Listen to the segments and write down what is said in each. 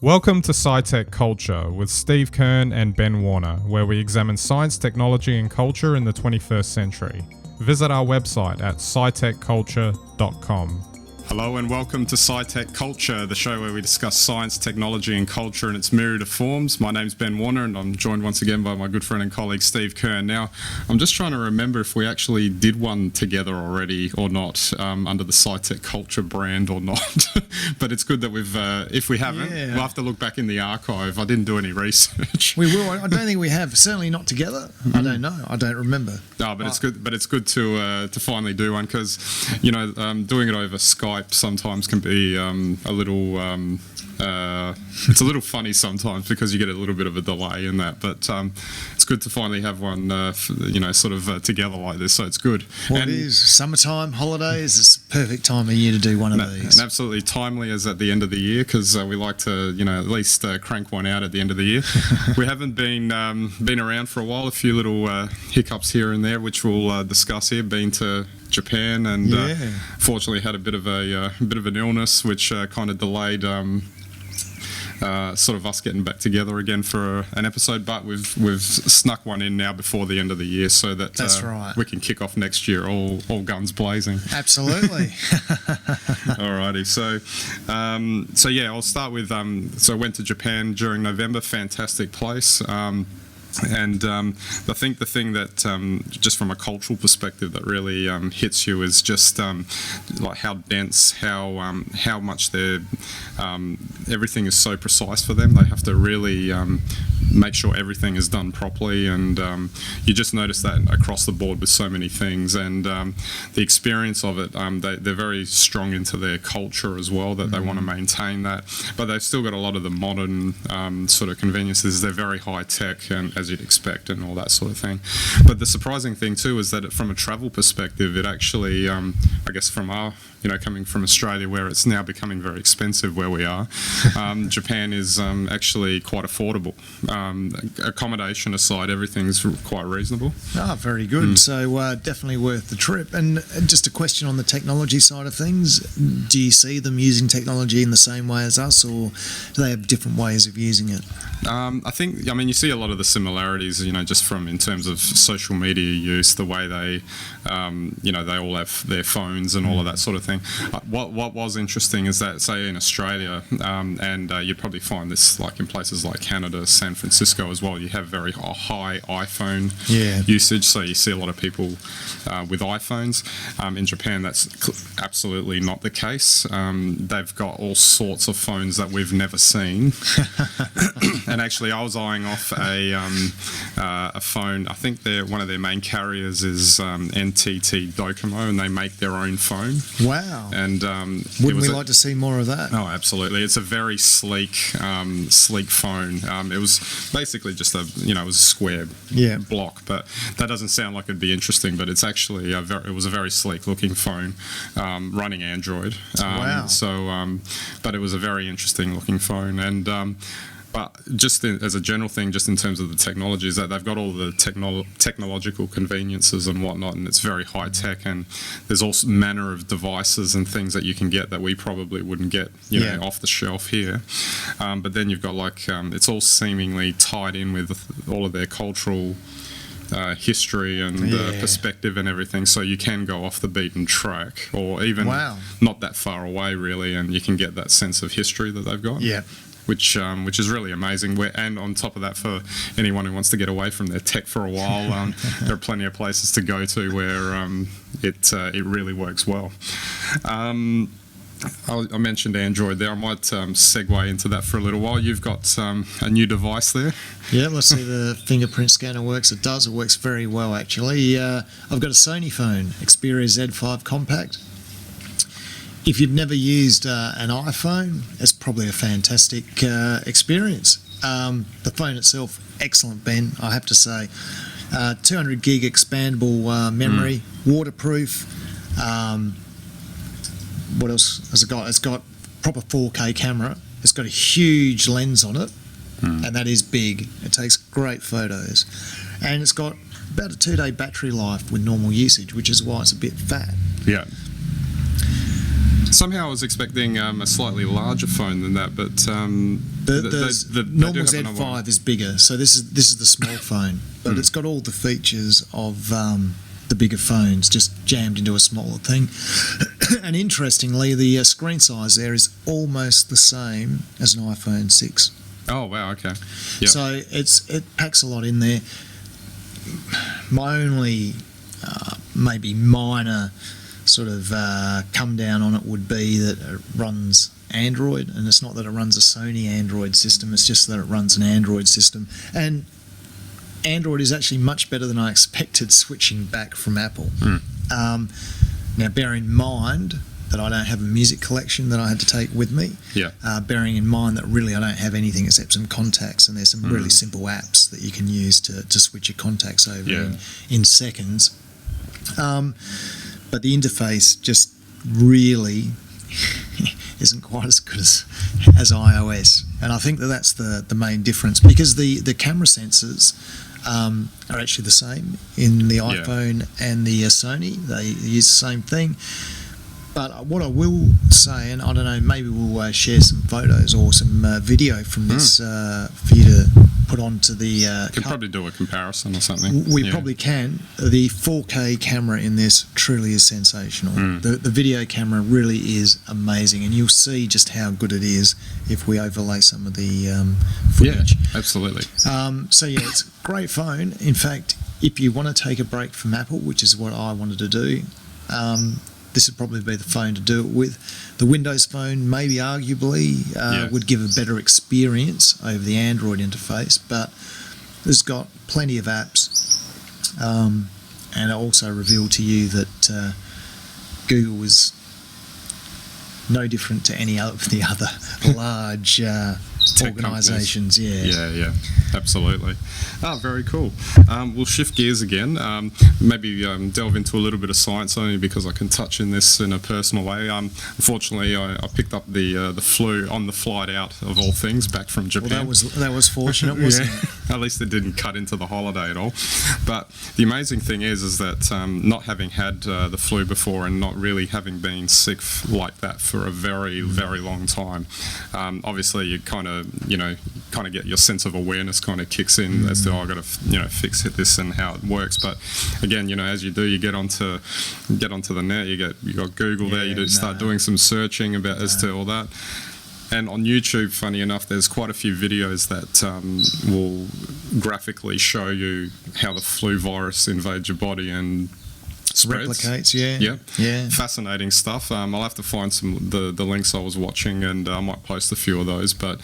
Welcome to SciTech Culture with Steve Kern and Ben Warner, where we examine science, technology and culture in the 21st century. Visit our website at scitechculture.com. Hello and welcome to SciTech Culture, the show where we discuss science, technology and culture in its myriad of forms. My name's Ben Warner and I'm joined once again by my good friend and colleague Steve Kern. Now, I'm just trying to remember if we actually did one together already or not, under the SciTech Culture brand or not. But it's good that we've, if we haven't, we'll have to look back in the archive. I didn't do any research. We will. I don't think we have. Certainly not together. Mm-hmm. I don't know. I don't remember. No, but it's good. But it's good to finally do one because, you know, doing it over Skype sometimes can be a little it's a little funny sometimes because you get a little bit of a delay in that, but it's good to finally have one sort of together like this, so it's good. Well, and it is summertime, holidays, it's the perfect time of year to do one of these. And absolutely timely as at the end of the year because we like to at least crank one out at the end of the year. We haven't been around for a while, a few little hiccups here and there which we'll discuss here. Been to Japan and fortunately had a bit of an illness which kind of delayed sort of us getting back together again for an episode, but we've snuck one in now before the end of the year so that that's right. We can kick off next year all guns blazing. Absolutely. Alrighty, so yeah, I'll start with so I went to Japan during November. Fantastic place. And I think the thing that, just from a cultural perspective, that really hits you is just like how dense, how much everything is so precise for them. They have to really make sure everything is done properly, and you just notice that across the board with so many things. And the experience of it, they're very strong into their culture as well, that they want to maintain that. But they've still got a lot of the modern sort of conveniences. They're very high tech, and as you'd expect, and all that sort of thing. But the surprising thing too is that from a travel perspective, it actually, I guess from our, coming from Australia where it's now becoming very expensive where we are, Japan is actually quite affordable. Accommodation aside, everything's quite reasonable. Very good. So definitely worth the trip. And just a question on the technology side of things, do you see them using technology in the same way as us, or do they have different ways of using it? I think, you see a lot of the similarities, just from in terms of social media use, the way they, they all have their phones and all of that sort of thing. What was interesting is that, say, in Australia, and you'd probably find this like in places like Canada, San Francisco as well, you have very high iPhone usage, so you see a lot of people with iPhones. In Japan, that's absolutely not the case. They've got all sorts of phones that we've never seen. And actually, I was eyeing off a phone. I think one of their main carriers is NTT Docomo, and they make their own phone. Wow! And wouldn't we like to see more of that? Oh, absolutely! It's a very sleek phone. It was basically just it was a square block, but that doesn't sound like it'd be interesting. But it's actually it was a very sleek looking phone, running Android. Wow! So, but it was a very interesting looking phone, and. But just as a general thing, just in terms of the technology, is that they've got all the technological conveniences and whatnot, and it's very high tech, and there's all manner of devices and things that you can get that we probably wouldn't get, off the shelf here. But then you've got it's all seemingly tied in with all of their cultural history and perspective and everything, so you can go off the beaten track, or even not that far away really, and you can get that sense of history that they've got. Yeah. Which is really amazing. And on top of that, for anyone who wants to get away from their tech for a while, there are plenty of places to go to where it really works well. I mentioned Android there. I might segue into that for a little while. You've got a new device there. Yeah, let's see the fingerprint scanner works. It does. It works very well, actually. I've got a Sony phone, Xperia Z5 Compact. If you've never used an iPhone, it's probably a fantastic experience. The phone itself, excellent, Ben, I have to say. 200 gig expandable memory, waterproof. What else has it got? It's got proper 4K camera. It's got a huge lens on it, and that is big. It takes great photos. And it's got about a 2-day battery life with normal usage, which is why it's a bit fat. Yeah. Somehow I was expecting a slightly larger phone than that, but The normal Z5 is bigger, so this is the small phone, but it's got all the features of the bigger phones just jammed into a smaller thing. And interestingly, the screen size there is almost the same as an iPhone 6. Oh wow, okay. Yep. So it packs a lot in there. My only maybe minor sort of come down on it would be that it runs Android, and it's not that it runs a Sony Android system, it's just that it runs an Android system. And Android is actually much better than I expected switching back from Apple. Now, bear in mind that I don't have a music collection that I had to take with me. Yeah. Bearing in mind that really I don't have anything except some contacts, and there's some really simple apps that you can use to switch your contacts over in seconds. But the interface just really isn't quite as good as iOS, and I think that's the main difference, because the camera sensors are actually the same in the iPhone and the Sony. They use the same thing. But what I will say, and I don't know, maybe we'll share some photos or some video from this for you to put onto the... Could probably do a comparison or something. We probably can. The 4K camera in this truly is sensational. The video camera really is amazing, and you'll see just how good it is if we overlay some of the footage. Yeah, absolutely. So yeah, it's a great phone. In fact, if you want to take a break from Apple, which is what I wanted to do, this would probably be the phone to do it with. The Windows phone maybe arguably would give a better experience over the Android interface, but it's got plenty of apps, and it also revealed to you that Google was no different to any of the other large organisations. Yeah, absolutely. Very cool. We'll shift gears again. Maybe delve into a little bit of science, only because I can touch in this in a personal way. Unfortunately, I picked up the flu on the flight out, of all things, back from Japan. Well, that was fortunate, wasn't it? At least it didn't cut into the holiday at all. But the amazing thing is that not having had the flu before, and not really having been sick like that for a very, very long time, obviously you kind of get your sense of awareness kind of kicks in as to, I got to fix this and how it works. But again, as you do, you get onto the net, you got Google there, you start doing some searching about as to all that. And on YouTube, funny enough, there's quite a few videos that will graphically show you how the flu virus invades your body and spreads. Replicates, yeah. Fascinating stuff. I'll have to find some the links I was watching, and I might post a few of those. But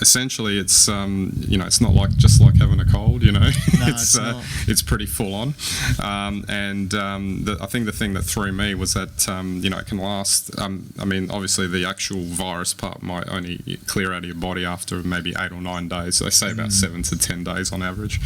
essentially, it's it's not just like having a cold. No, it's pretty full on. I think the thing that threw me was that it can last. Obviously the actual virus part might only clear out of your body after maybe 8 or 9 days. They say about 7 to 10 days on average.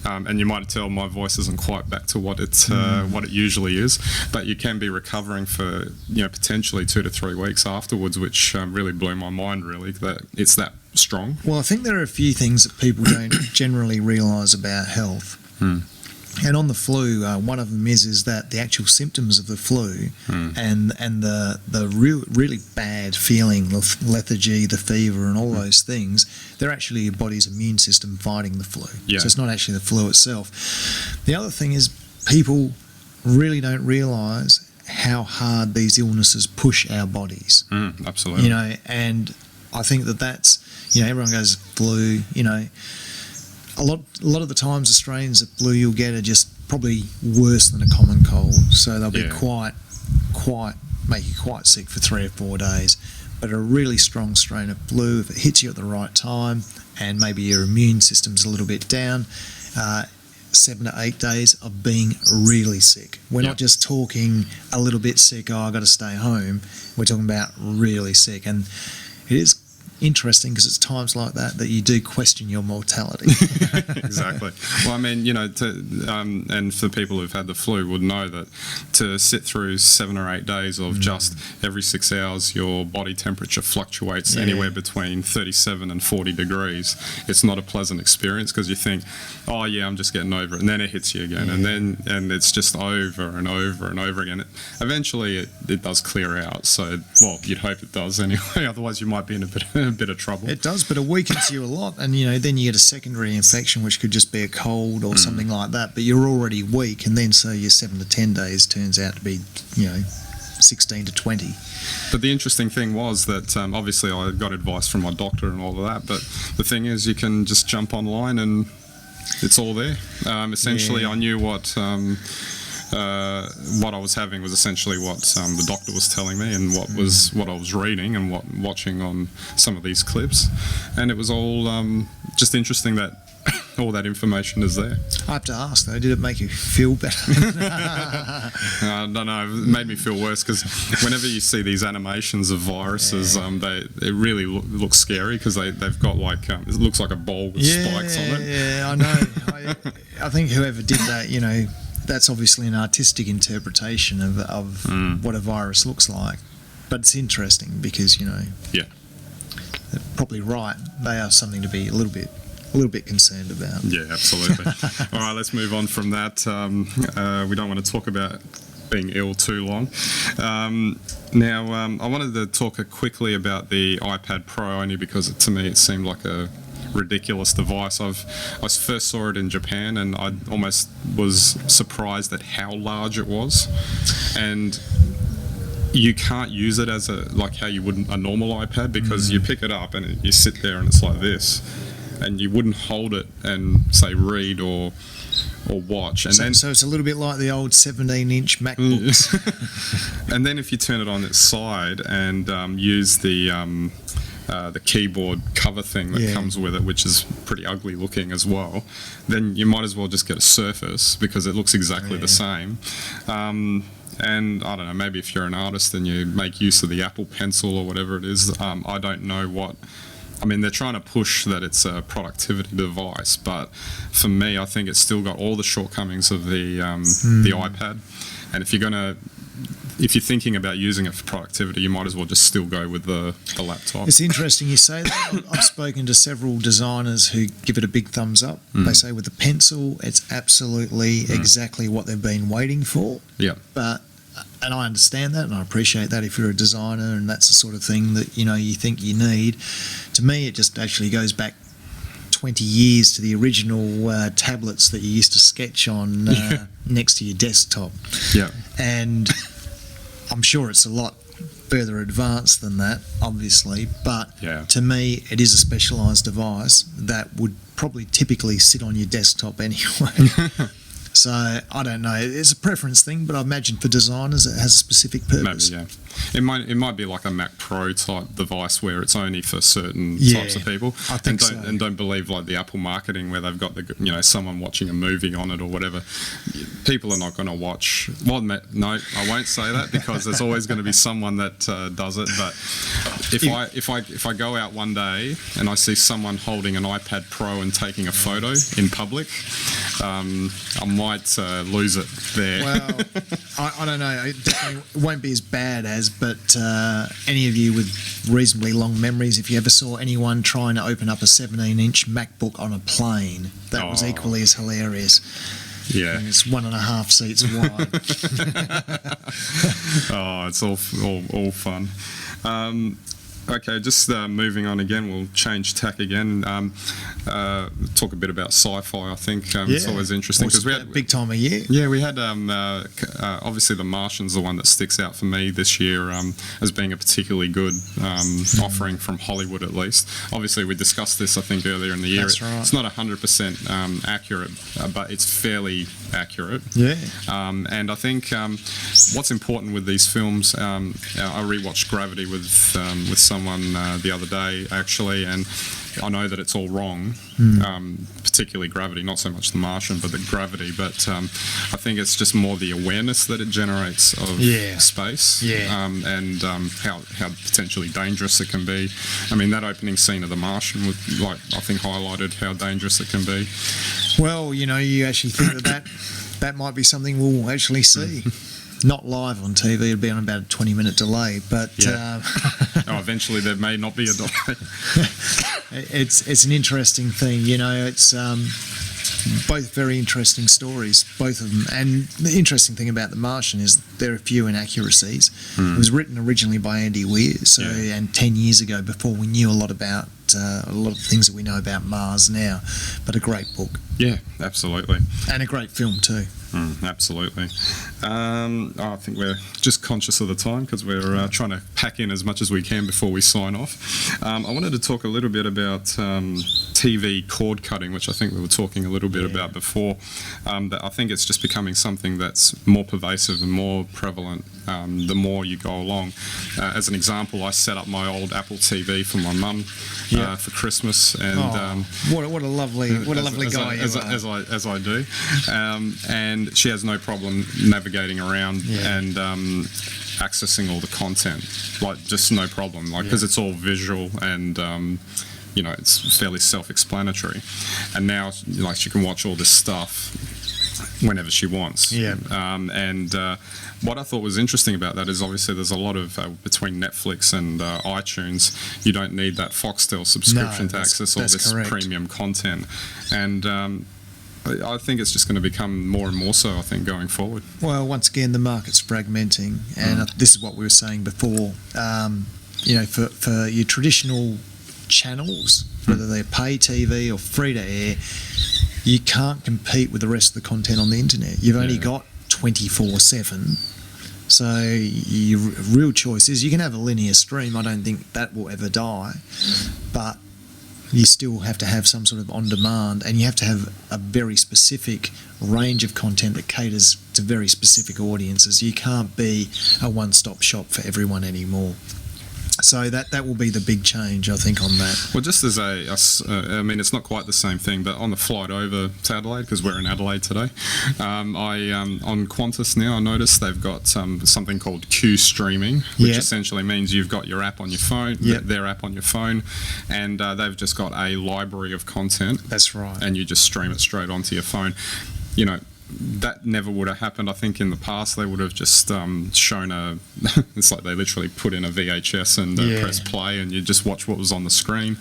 And you might tell my voice isn't quite back to what it usually is, but you can be recovering for potentially 2 to 3 weeks afterwards, which really blew my mind, really, that it's that strong. Well, I think there are a few things that people don't generally realise about health. And on the flu, one of them is that the actual symptoms of the flu and the really bad feeling, the lethargy, the fever, and all those things, they're actually your body's immune system fighting the flu. So it's not actually the flu itself. The other thing is, people really don't realise how hard these illnesses push our bodies. Absolutely. And I think that's, everyone goes flu, a lot of the times Australians, the flu you'll get are just probably worse than a common cold. So they'll be quite make you quite sick for 3 or 4 days. But a really strong strain of flu, if it hits you at the right time and maybe your immune system's a little bit down, 7 to 8 days of being really sick. We're not just talking a little bit sick, I've got to stay home. We're talking about really sick. And it is interesting because it's times like that you do question your mortality. Exactly. Well, I mean, and for people who've had the flu would know that to sit through 7 or 8 days of just every 6 hours your body temperature fluctuates anywhere between 37 and 40 degrees, it's not a pleasant experience because you think, oh yeah, I'm just getting over it, and then it hits you again, and it's just over and over and over again. Eventually it does clear out, so, well, you'd hope it does anyway, otherwise you might be in a bit of trouble. It does, but it weakens you a lot, and then you get a secondary infection, which could just be a cold or something like that, but you're already weak, and then so your 7 to 10 days turns out to be 16 to 20. But the interesting thing was that obviously I got advice from my doctor and all of that, but the thing is you can just jump online and it's all there. Essentially I knew what I was having was essentially what the doctor was telling me, and what I was reading and watching on some of these clips, and it was all just interesting that all that information is there. I have to ask though, did it make you feel better? I don't know, it made me feel worse because whenever you see these animations of viruses, it really looks scary because they've got like, it looks like a ball with spikes on it. Yeah, I know. I think whoever did that, that's obviously an artistic interpretation of what a virus looks like. But it's interesting because, they're probably right. They are something to be a little bit concerned about. Yeah, absolutely. All right, let's move on from that. We don't want to talk about being ill too long. Now, I wanted to talk quickly about the iPad Pro, only because to me it seemed like a ridiculous device. I first saw it in Japan and I almost was surprised at how large it was, and you can't use it as like how you would a normal iPad, because you pick it up and you sit there and it's like this, and you wouldn't hold it and say read or watch. And so it's a little bit like the old 17-inch MacBooks. And then if you turn it on its side and use the keyboard cover thing that comes with it, which is pretty ugly looking as well, then you might as well just get a Surface because it looks exactly the same. And I don't know, maybe if you're an artist and you make use of the Apple Pencil or whatever it is, I don't know what. I mean, they're trying to push that it's a productivity device, but for me, I think it's still got all the shortcomings of the iPad. And if you're thinking about using it for productivity, you might as well just still go with the laptop. It's interesting you say that. I've spoken to several designers who give it a big thumbs up. They say with the pencil, it's absolutely exactly what they've been waiting for. Yeah. And I understand that, and I appreciate that if you're a designer and that's the sort of thing that you think you need. To me, it just actually goes back 20 years to the original tablets that you used to sketch on next to your desktop. Yeah. And I'm sure it's a lot further advanced than that, obviously, but to me, it is a specialised device that would probably typically sit on your desktop anyway. So, I don't know. It's a preference thing, but I imagine for designers it has a specific purpose. Maybe, It might be like a Mac Pro type device where it's only for certain types of people. I think and don't believe like the Apple marketing where they've got someone watching a movie on it or whatever. People are not going to watch. Well, no, I won't say that because there's always going to be someone that does it. But if I go out one day and I see someone holding an iPad Pro and taking a photo in public, I might lose it there. Well, I don't know. It definitely won't be as bad as, but any of you with reasonably long memories, if you ever saw anyone trying to open up a 17-inch MacBook on a plane, that was equally as hilarious. Yeah. And it's 1.5 seats wide. It's all fun. Okay, just moving on again, we'll change tack again. Talk a bit about sci-fi, I think. It's always interesting. Because we had a big time of year. Yeah, we had, obviously The Martian's the one that sticks out for me this year as being a particularly good offering from Hollywood, at least. Obviously, we discussed this, I think, earlier in the year. That's right. It's not 100% accurate, but it's fairly accurate. Yeah. And I think what's important with these films, I rewatched Gravity with someone someone the other day, actually, and I know that it's all wrong, particularly gravity, not so much the Martian, but the gravity. But I think it's just more the awareness that it generates of space, and how potentially dangerous it can be. I mean, that opening scene of the Martian was, like, I think highlighted how dangerous it can be. Well, you actually think that might be something we'll actually see. Not live on TV, it'll be on about a 20-minute delay, but eventually there may not be a delay. It's an interesting thing, it's both very interesting stories, both of them. And the interesting thing about The Martian is there are a few inaccuracies. It was written originally by Andy Weir, and 10 years ago, before we knew a lot about a lot of the things that we know about Mars now, but a great book. Yeah, absolutely. And a great film too. Absolutely. I think we're just conscious of the time because we're trying to pack in as much as we can before we sign off. I wanted to talk a little bit about TV cord cutting, which I think we were talking a little bit about before. That I think it's just becoming something that's more pervasive and more prevalent the more you go along. As an example, I set up my old Apple TV for my mum for Christmas, and what a lovely guy you are. As I do, and she has no problem navigating around and accessing all the content, like, just no problem, like, because it's all visual and it's fairly self-explanatory. And now, like, she can watch all this stuff whenever she wants. What I thought was interesting about that is, obviously there's a lot of between Netflix and iTunes, you don't need that Foxtel subscription to access all this premium content, and I think it's just going to become more and more so, I think, going forward. Well, once again, the market's fragmenting, and this is what we were saying before. For your traditional channels, whether they're pay TV or free to air, you can't compete with the rest of the content on the internet. You've only got 24/7. So your real choice is you can have a linear stream. I don't think that will ever die, but you still have to have some sort of on-demand, and you have to have a very specific range of content that caters to very specific audiences. You can't be a one-stop shop for everyone anymore. So that will be the big change, I think, on that. Well, just as I mean, it's not quite the same thing, but on the flight over to Adelaide, because we're in Adelaide today, on Qantas now, I noticed they've got something called Q streaming, which essentially means you've got your app on your phone, their app on your phone, and they've just got a library of content. That's right. And you just stream it straight onto your phone. That never would have happened. I think in the past they would have just shown it's like they literally put in a VHS and press play, and you just watch what was on the screen,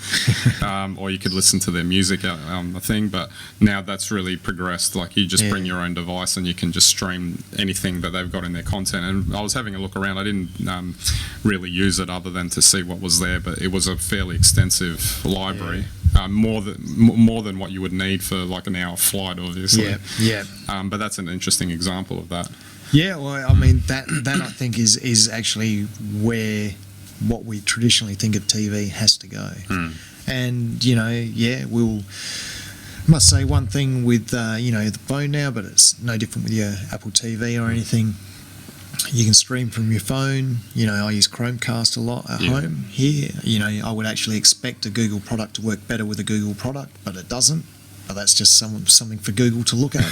or you could listen to their music on the thing. But now that's really progressed. Like, you just bring your own device and you can just stream anything that they've got in their content. And I was having a look around. I didn't really use it other than to see what was there, but it was a fairly extensive library. More than what you would need for like an hour flight, obviously. But that's an interesting example of that. Yeah, well, I mean, that I think is actually where what we traditionally think of TV has to go. And we'll must say one thing with the phone now, but it's no different with your Apple TV or anything. You can stream from your phone. I use Chromecast a lot at home here. I would actually expect a Google product to work better with a Google product, but it doesn't. But that's just something for Google to look at.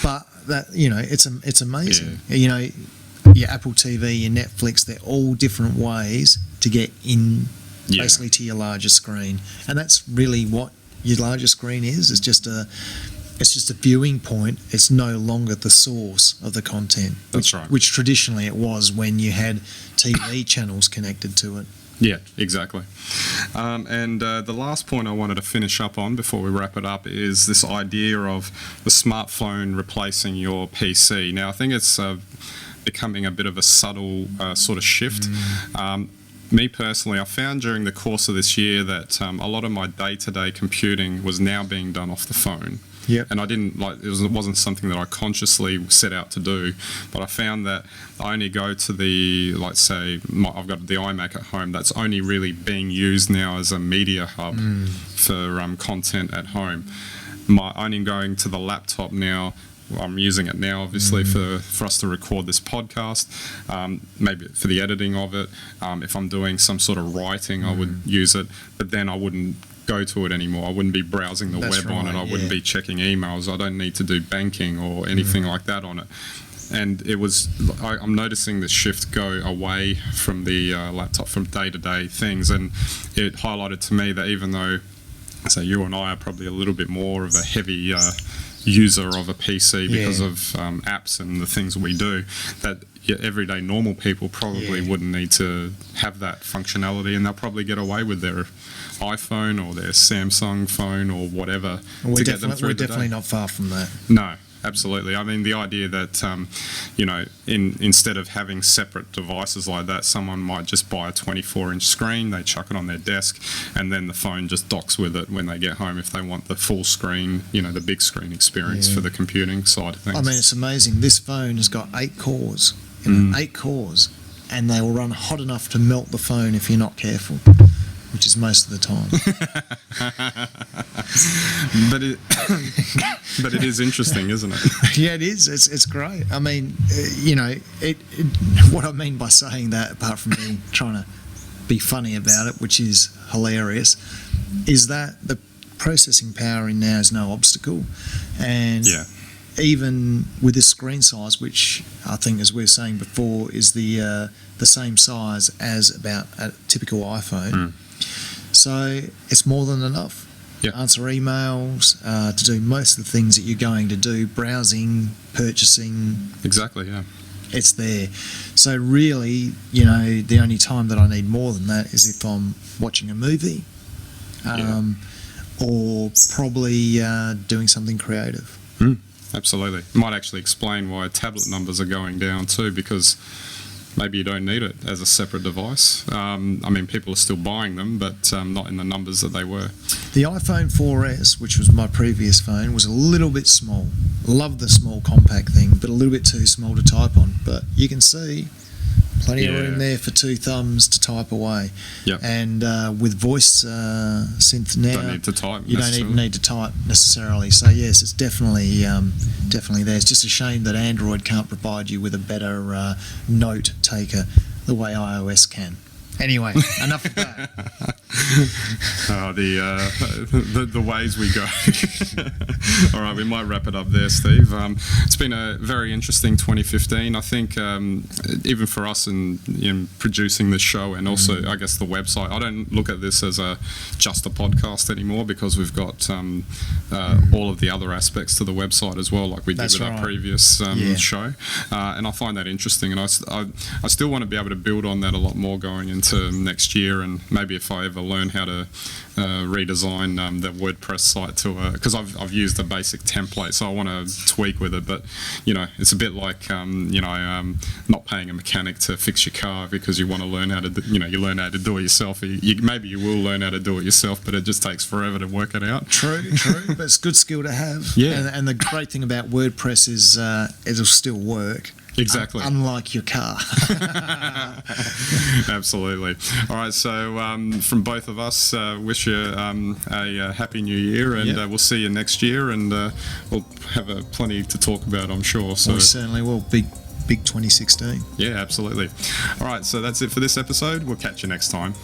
But that it's amazing. Your Apple TV, your Netflix, they're all different ways to get in basically to your larger screen, and that's really what your larger screen is. It's just a viewing point. It's no longer the source of the content. That's right. Which traditionally it was when you had TV channels connected to it. Yeah, exactly. And the last point I wanted to finish up on before we wrap it up is this idea of the smartphone replacing your PC. Now, I think it's becoming a bit of a subtle sort of shift. Me personally, I found during the course of this year that a lot of my day-to-day computing was now being done off the phone. And I didn't it wasn't something that I consciously set out to do, but I found that I only go to I've got the iMac at home that's only really being used now as a media hub for content at home. I'm only going to the laptop now I'm using it now, obviously, for us to record this podcast, maybe for the editing of it. If I'm doing some sort of writing, I would use it, but then I wouldn't go to it anymore. I wouldn't be browsing the web on it. I wouldn't be checking emails. I don't need to do banking or anything like that on it. And I'm noticing the shift go away from the laptop, from day-to-day things, and it highlighted to me that even though, so you and I are probably a little bit more of a heavy user of a PC because of apps and the things we do, that everyday normal people probably wouldn't need to have that functionality, and they'll probably get away with their iPhone or their Samsung phone or whatever to get them through the day. We're definitely not far from that. No. Absolutely. I mean, the idea that, instead of having separate devices like that, someone might just buy a 24-inch screen, they chuck it on their desk, and then the phone just docks with it when they get home if they want the full screen, the big screen experience for the computing side of things. I mean, it's amazing. This phone has got 8 cores, 8 cores, and they will run hot enough to melt the phone if you're not careful, which is most of the time. But it is interesting, isn't it? Yeah, it is. It's great. I mean, what I mean by saying that, apart from me trying to be funny about it, which is hilarious, is that the processing power in now is no obstacle. And even with this screen size, which I think, as we were saying before, is the same size as about a typical iPhone. So it's more than enough to answer emails, to do most of the things that you're going to do, browsing, purchasing. Exactly, yeah. It's there. So really, the only time that I need more than that is if I'm watching a movie or probably doing something creative. Absolutely. Might actually explain why tablet numbers are going down too, because maybe you don't need it as a separate device. I mean, people are still buying them, but not in the numbers that they were. The iPhone 4S, which was my previous phone, was a little bit small. Love the small compact thing, but a little bit too small to type on. But you can see plenty of room there for 2 thumbs to type away. Yep. And with voice synth now, don't need to type you don't even need to type necessarily. So yes, it's definitely there. It's just a shame that Android can't provide you with a better note taker the way iOS can. Anyway, enough of that. The ways we go. All right, we might wrap it up there, Steve. It's been a very interesting 2015. I think even for us in producing the show and also, I guess, the website, I don't look at this as just a podcast anymore, because we've got all of the other aspects to the website as well, like we did with our previous show. And I find that interesting, and I still want to be able to build on that a lot more going into next year, and maybe if I ever learn how to redesign the WordPress site to because I've used the basic template, so I want to tweak with it. But it's a bit like not paying a mechanic to fix your car because you want to learn how to you learn how to do it yourself. Maybe you will learn how to do it yourself, but it just takes forever to work it out. True, but it's a good skill to have. Yeah, and the great thing about WordPress is it'll still work. Exactly. Unlike your car. Absolutely. All right, so from both of us, wish you a happy new year, and we'll see you next year, and we'll have plenty to talk about, I'm sure. So we certainly will. Big 2016. Yeah, absolutely. All right, so that's it for this episode. We'll catch you next time.